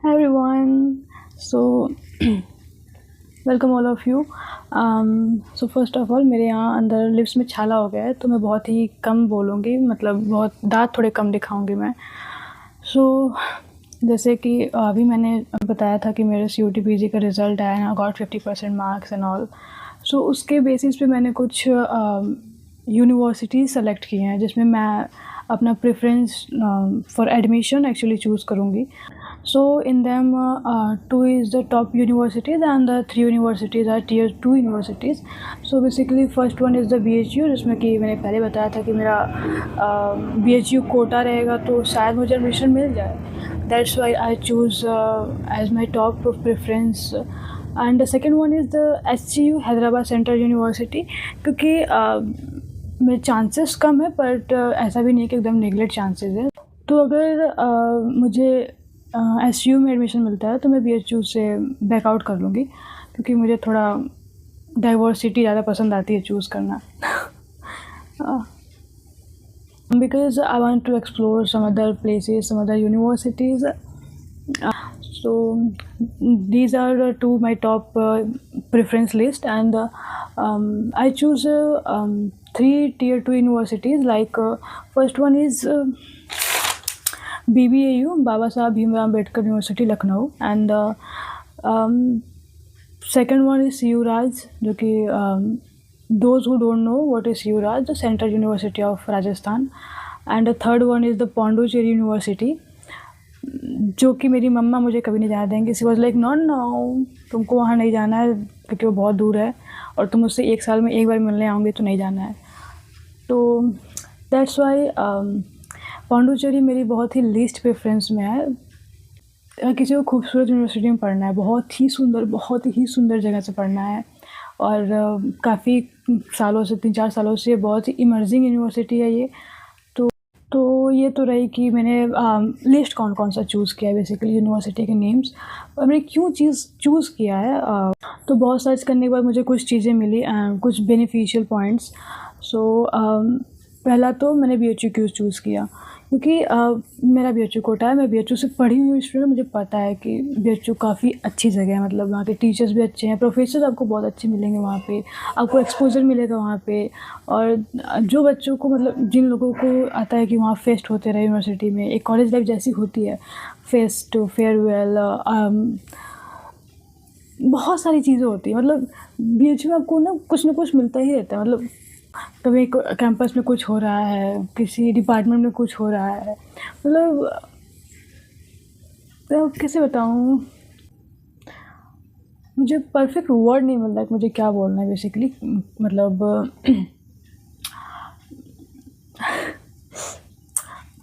Hi everyone. So welcome all of you. So first of all मेरे यहाँ अंदर lips में छाला हो गया है तो मैं बहुत ही कम बोलूँगी, मतलब बहुत दाँत थोड़े कम दिखाऊँगी मैं। सो जैसे कि अभी मैंने बताया था कि मेरे CUT PG का रिज़ल्ट आया ना, गॉट 50% मार्क्स एंड ऑल। सो उसके बेसिस पे मैंने कुछ यूनिवर्सिटीज़ सेलेक्ट की हैं जिसमें मैं अपना preference for admission actually choose करूँगी। So in them, two is the top universities and the three universities are tier 2 universities. So basically first one is the BHU, जिसमें कि मैंने पहले बताया था कि मेरा BHU कोटा रहेगा तो शायद मुझे एडमिशन मिल जाए. That's why I choose as my top preference. And the second one is the SCU, Hyderabad central university, क्योंकि मेरे चांसेस कम है बट ऐसा भी नहीं कि एकदम नेगलेक्ट चांसेस है. तो अगर मुझे SU में एडमिशन मिलता है तो मैं BHU से बैकआउट कर लूँगी, क्योंकि मुझे थोड़ा डाइवर्सिटी ज़्यादा पसंद आती है चूज़ करना. Because I want to explore some other places, some other universities. So these are two my top preference list, and I choose three tier 2 universities. Like first one is BBAU, Baba Saheb Bhimrao Ambedkar University, Lucknow, and second one is CU Raj, जो कि those who don't know what is CU Raj, the Central University of Rajasthan, and the third one is the Pondicherry University, जो कि मेरी मम्मा मुझे कभी नहीं जाने देंगे. शी वॉज लाइक नो, तुमको वहाँ नहीं जाना है क्योंकि वो बहुत दूर है और तुम उससे एक साल में एक बार मिलने आओगे तो नहीं जाना है. तो दैट्स वाई पौंडुचेरी मेरी बहुत ही लीस्ट प्रेफरेंस में है. अगर किसी को खूबसूरत यूनिवर्सिटी में पढ़ना है, बहुत ही सुंदर जगह से पढ़ना है और काफ़ी सालों से 3-4 सालों से बहुत ही इमर्जिंग यूनिवर्सिटी है ये. तो ये तो रही कि मैंने लिस्ट कौन सा चूज़ किया है, बेसिकली यूनिवर्सिटी के नेम्स, और मैंने क्यों चीज़ चूज़ किया है. तो बहुत सर्च करने के बाद मुझे कुछ चीज़ें मिली, कुछ बेनिफिशियल पॉइंट्स. सो पहला तो मैंने BHU क्यों चूज़ किया, क्योंकि मेरा BHU कोटा है, मैं BHU से पढ़ी हुई स्टूडेंट. मुझे पता है कि BHU काफ़ी अच्छी जगह है, मतलब वहाँ के टीचर्स भी अच्छे हैं, प्रोफेसर आपको बहुत अच्छे मिलेंगे वहाँ पे, आपको एक्सपोजर मिलेगा वहाँ पे. और जो बच्चों को, मतलब जिन लोगों को आता है कि वहाँ फेस्ट होते रहे यूनिवर्सिटी में, एक कॉलेज लाइफ जैसी होती है, फेस्ट, फेयरवेल, बहुत सारी चीज़ें होती हैं. मतलब BHU में आपको ना कुछ मिलता ही रहता है. मतलब कभी कैंपस में कुछ हो रहा है, किसी डिपार्टमेंट में कुछ हो रहा है, मतलब तो कैसे बताऊँ, मुझे परफेक्ट वर्ड नहीं मिल रहा है कि मुझे क्या बोलना है बेसिकली. मतलब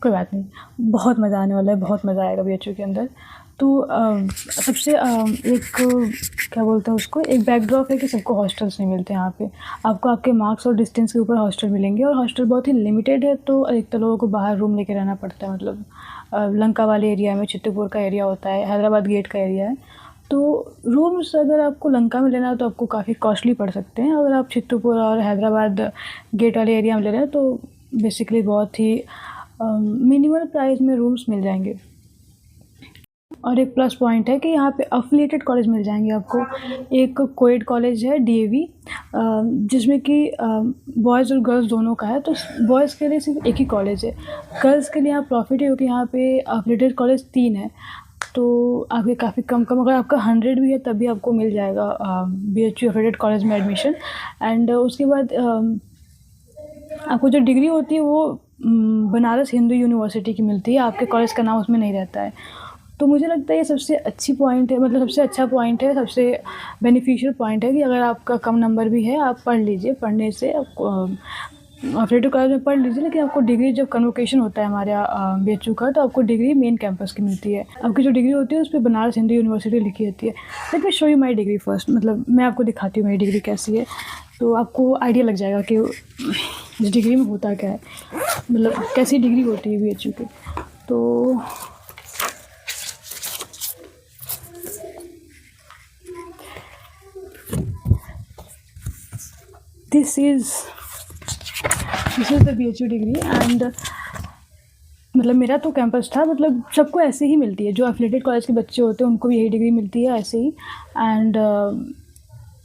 कोई बात नहीं, बहुत मज़ा आने वाला है, बहुत मज़ा आएगा BHU के अंदर. तो सबसे एक क्या बोलते हैं उसको, एक बैकड्रॉप है कि सबको हॉस्टल्स नहीं मिलते यहाँ पे. आपको आपके मार्क्स और डिस्टेंस के ऊपर हॉस्टल मिलेंगे, और हॉस्टल बहुत ही लिमिटेड है, तो अधिकतर लोगों को बाहर रूम लेके रहना पड़ता है. मतलब लंका वाले एरिया में, चित्तपुर का एरिया होता है, हैदराबाद गेट का एरिया है. तो रूम्स अगर आपको लंका में लेना है तो आपको काफ़ी कॉस्टली पड़ सकते हैं. अगर आप चित्तपुर और हैदराबाद गेट वाले एरिया में ले रहे हैं तो बेसिकली बहुत ही मिनिमल प्राइस में रूम्स मिल जाएंगे. और एक प्लस पॉइंट है कि यहाँ पे अफिलिएटेड कॉलेज मिल जाएंगे आपको. एक कोएड कॉलेज है DAV, जिसमें कि बॉयज़ और गर्ल्स दोनों का है. तो बॉयज़ के लिए सिर्फ एक ही कॉलेज है, गर्ल्स के लिए यहाँ प्रॉफिट है क्योंकि यहाँ पे अफिलिएटेड कॉलेज 3 है. तो आपके काफ़ी कम अगर आपका 100 भी है तब भी आपको मिल जाएगा BHU अफिलिएटेड कॉलेज में एडमिशन. एंड उसके बाद आपको जो डिग्री होती है वो बनारस हिंदू यूनिवर्सिटी की मिलती है, आपके कॉलेज का नाम उसमें नहीं रहता है. तो मुझे लगता है ये सबसे अच्छी पॉइंट है, मतलब सबसे अच्छा पॉइंट है, सबसे बेनिफिशियल पॉइंट है कि अगर आपका कम नंबर भी है आप पढ़ लीजिए. पढ़ने से आपको अफिलिएटेड कॉलेज में पढ़ लीजिए, लेकिन आपको डिग्री जब कन्वोकेशन होता है हमारे BHU का, तो आपको डिग्री मेन कैंपस की मिलती है. आपकी जो डिग्री होती है उस पर बनारस हिंदू यूनिवर्सिटी लिखी होती है. Let me show you my degree first, मतलब मैं आपको दिखाती हूँ मेरी डिग्री कैसी है, तो आपको आइडिया लग जाएगा कि इस डिग्री में होता क्या है, मतलब कैसी डिग्री होती है BHU की. तो this is the BHU degree, and मतलब मेरा तो कैंपस था, मतलब सबको ऐसे ही मिलती है, जो एफिलिएटेड कॉलेज के बच्चे होते हैं उनको भी यही डिग्री मिलती है ऐसे ही। एंड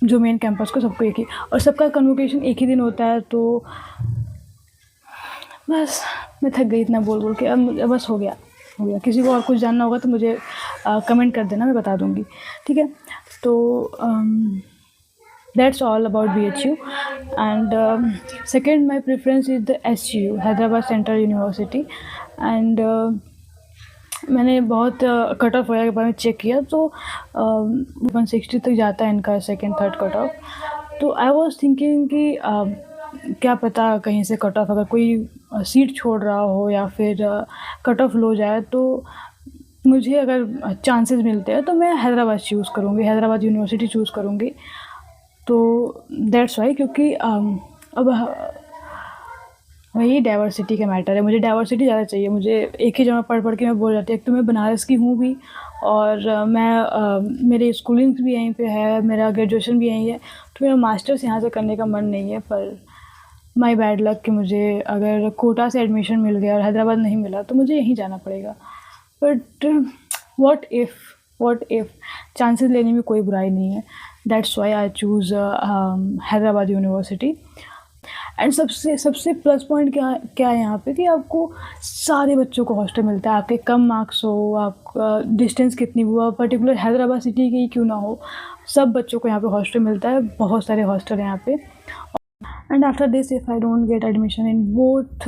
जो मेन कैंपस को सबको एक ही, और सबका कन्वोकेशन एक ही दिन होता है। तो बस मैं थक गई इतना बोल बोल के, अब बस हो गया। किसी को और कुछ जानना होगा तो मुझे कमेंट कर देना, मैं बता दूँगी, ठीक है। तो that's all about BHU. And second, my preference is the SU, Hyderabad Central University. And मैंने बहुत कट ऑफ वगैरह के बारे में चेक किया, तो 160 तक जाता है इनका सेकंड थर्ड कट ऑफ। तो आई वाज थिंकिंग कि क्या पता कहीं से कट ऑफ अगर कोई सीट छोड़ रहा हो या फिर कट ऑफ लो जाए, तो मुझे अगर चांसेस मिलते हैं तो मैं हैदराबाद चूज़ करूँगी, हैदराबाद यूनिवर्सिटी चूज़ करूँगी। तो दैट्स वाई, क्योंकि अब वही डाइवर्सिटी का मैटर है, मुझे डाइवर्सिटी ज़्यादा चाहिए। मुझे एक ही जगह पढ़ के मैं बोर जाती है। एक तो मैं बनारस की हूँ भी, और मैं मेरी स्कूलिंग भी यहीं पे है, मेरा ग्रेजुएशन भी यहीं है, तो मेरा मास्टर्स यहाँ से करने का मन नहीं है। पर माई बैड लक कि मुझे अगर कोटा से एडमिशन मिल गया और हैदराबाद नहीं मिला तो मुझे यहीं जाना पड़ेगा। बट व्हाट इफ़ चांसेस लेने में कोई बुराई नहीं है। That's why I choose Hyderabad university. And सबसे प्लस पॉइंट क्या है यहाँ पे कि आपको सारे बच्चों को हॉस्टल मिलता है। आपके कम मार्क्स हो, आपका डिस्टेंस कितनी हुआ, पर्टिकुलर हैदराबाद सिटी की क्यों ना हो, सब बच्चों को यहाँ पे हॉस्टल मिलता है। बहुत सारे हॉस्टल हैं यहाँ पे। And after this, if I don't get admission in both,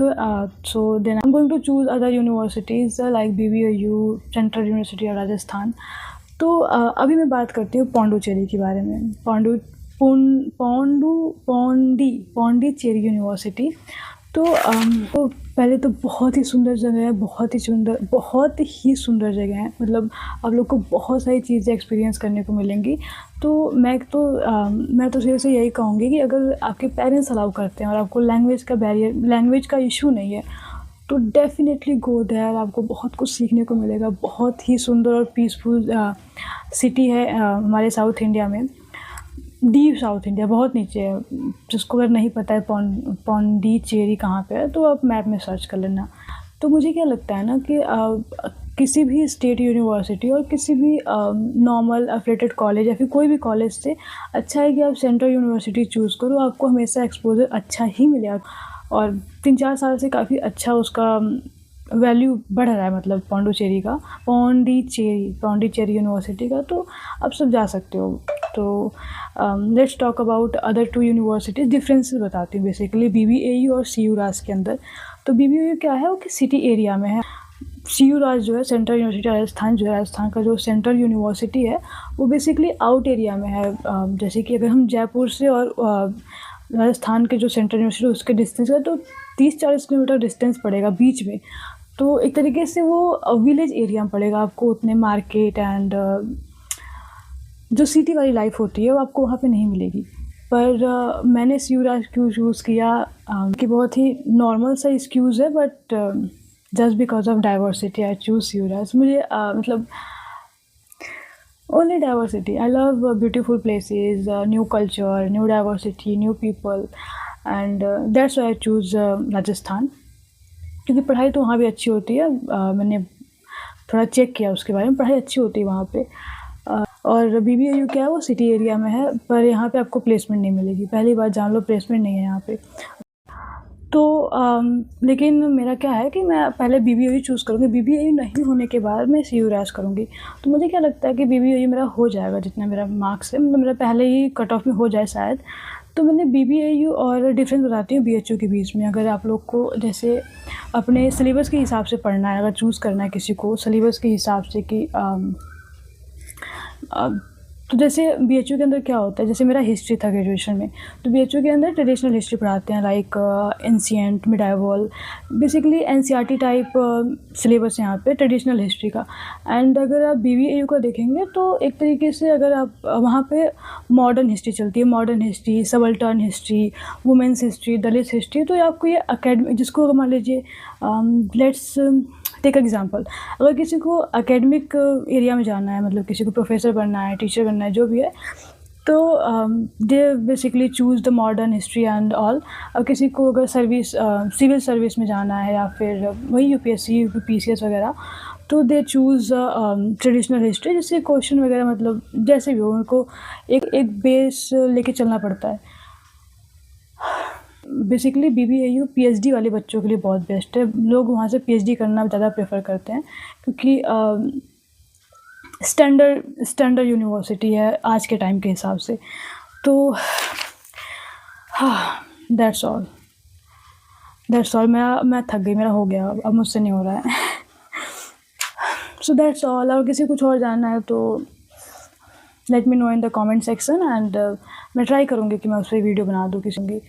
so then I'm going to choose other universities like BBOU, Central University और राजस्थान। तो अभी मैं बात करती हूँ पौंडीचेरी के बारे में। पौंडीचेरी यूनिवर्सिटी। तो पहले तो बहुत ही सुंदर जगह है, बहुत ही सुंदर जगह है। मतलब आप लोग को बहुत सारी चीज़ें एक्सपीरियंस करने को मिलेंगी। तो मैं तो सिर्फ से यही कहूँगी कि अगर आपके पेरेंट्स अलाउ करते हैं और आपको लैंग्वेज का इशू नहीं है, तो डेफिनेटली गो देयर। आपको बहुत कुछ सीखने को मिलेगा। बहुत ही सुंदर और पीसफुल सिटी है हमारे साउथ इंडिया में, डीप साउथ इंडिया, बहुत नीचे है। जिसको अगर नहीं पता है पौंडीचेरी कहाँ पे है, तो आप मैप में सर्च कर लेना। तो मुझे क्या लगता है ना कि किसी भी स्टेट यूनिवर्सिटी और किसी भी नॉर्मल एफिलिएटेड कॉलेज या फिर कोई भी कॉलेज से अच्छा है कि आप सेंट्रल यूनिवर्सिटी चूज़ करो। आपको हमेशा एक्सपोजर अच्छा ही मिलेगा, और 3-4 साल से काफ़ी अच्छा उसका वैल्यू बढ़ रहा है। मतलब पौंडीचेरी यूनिवर्सिटी का। तो आप सब जा सकते हो। तो let's talk about other 2 universities. Differences बताती हूँ बेसिकली BBAU और CU राज के अंदर। तो BBAU क्या है, वो कि सिटी एरिया में है। CU राज जो है, सेंट्रल यूनिवर्सिटी राजस्थान, जो है राजस्थान का जो सेंट्रल यूनिवर्सिटी है, वो बेसिकली आउट एरिया में है। जैसे कि अगर हम जयपुर से और राजस्थान के जो सेंट्रल यूनिवर्सिटी उसके डिस्टेंस है, तो 30-40 किलोमीटर डिस्टेंस पड़ेगा बीच में। तो एक तरीके से वो विलेज एरिया में पड़ेगा। आपको उतने मार्केट एंड जो सिटी वाली लाइफ होती है वो आपको वहाँ पे नहीं मिलेगी। पर मैंने CU राज क्यों चूज़ किया कि बहुत ही नॉर्मल सा एक्सक्यूज़ है, but just because of diversity I choose CU राज। मुझे मतलब only diversity. I love beautiful places, new culture, new diversity, new people, and that's why I choose Rajasthan. क्योंकि पढ़ाई तो वहाँ भी अच्छी होती है। मैंने थोड़ा चेक किया उसके बारे में, पढ़ाई अच्छी होती है वहाँ पे। और BBAU क्या है, वो सिटी एरिया में है, पर यहाँ पे आपको प्लेसमेंट नहीं मिलेगी। पहली बात जान लो, प्लेसमेंट नहीं है यहाँ पे। तो लेकिन मेरा क्या है कि मैं पहले BBAU चूज़ करूँगी। BBAU नहीं होने के बाद मैं CU राज करूँगी। तो मुझे क्या लगता है कि BBAU मेरा हो जाएगा, जितना मेरा मार्क्स है, मतलब मेरा पहले ही कट ऑफ में हो जाए शायद। तो मैंने BBAU और डिफरेंस बताती हूँ BHU के बीच में। अगर आप लोग को जैसे अपने सिलेबस के हिसाब से पढ़ना है, अगर चूज़ करना है किसी को सिलेबस के हिसाब से कि तो जैसे BHU के अंदर क्या होता है, जैसे मेरा हिस्ट्री था ग्रेजुएशन में, तो BHU के अंदर ट्रेडिशनल हिस्ट्री पढ़ाते हैं, like ancient, medieval, basically NCERT type syllabus यहाँ पे ट्रेडिशनल हिस्ट्री का। एंड अगर आप BBAU का देखेंगे तो एक तरीके से अगर आप वहाँ पे मॉडर्न हिस्ट्री चलती है, modern history, subaltern history, women's history, Dalit history. तो आपको ये अकेडमिक, जिसको मान लीजिए लेट्स टेक एग्जांपल, अगर किसी को एकेडमिक एरिया में जाना है, मतलब किसी को प्रोफेसर बनना है, टीचर बनना है, जो भी है, तो they basically choose the modern history and all. किसी को अगर सिविल सर्विस में जाना है या फिर वही यूपीएससी यूपीसीएस वगैरह, तो दे चूज़ ट्रेडिशनल हिस्ट्री, जिससे क्वेश्चन वगैरह मतलब जैसे भी हो उनको एक एक बेस लेके चलना पड़ता है। बेसिकली बीबीएयू पीएचडी वाले बच्चों के लिए बहुत बेस्ट है। लोग वहाँ से पीएचडी करना ज़्यादा प्रेफर करते हैं, क्योंकि स्टैंडर्ड यूनिवर्सिटी है आज के टाइम के हिसाब से। तो हाँ, दैट्स ऑल। मैं थक गई, मेरा हो गया, अब मुझसे नहीं हो रहा है। सो दैट्स ऑल। और किसी कुछ और जानना है तो let me know in the comment section, and मैं ट्राई करूँगी कि मैं उस पर वीडियो बना दूँ किसी की।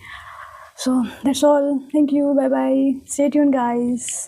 So that's all, thank you, bye bye, stay tuned guys.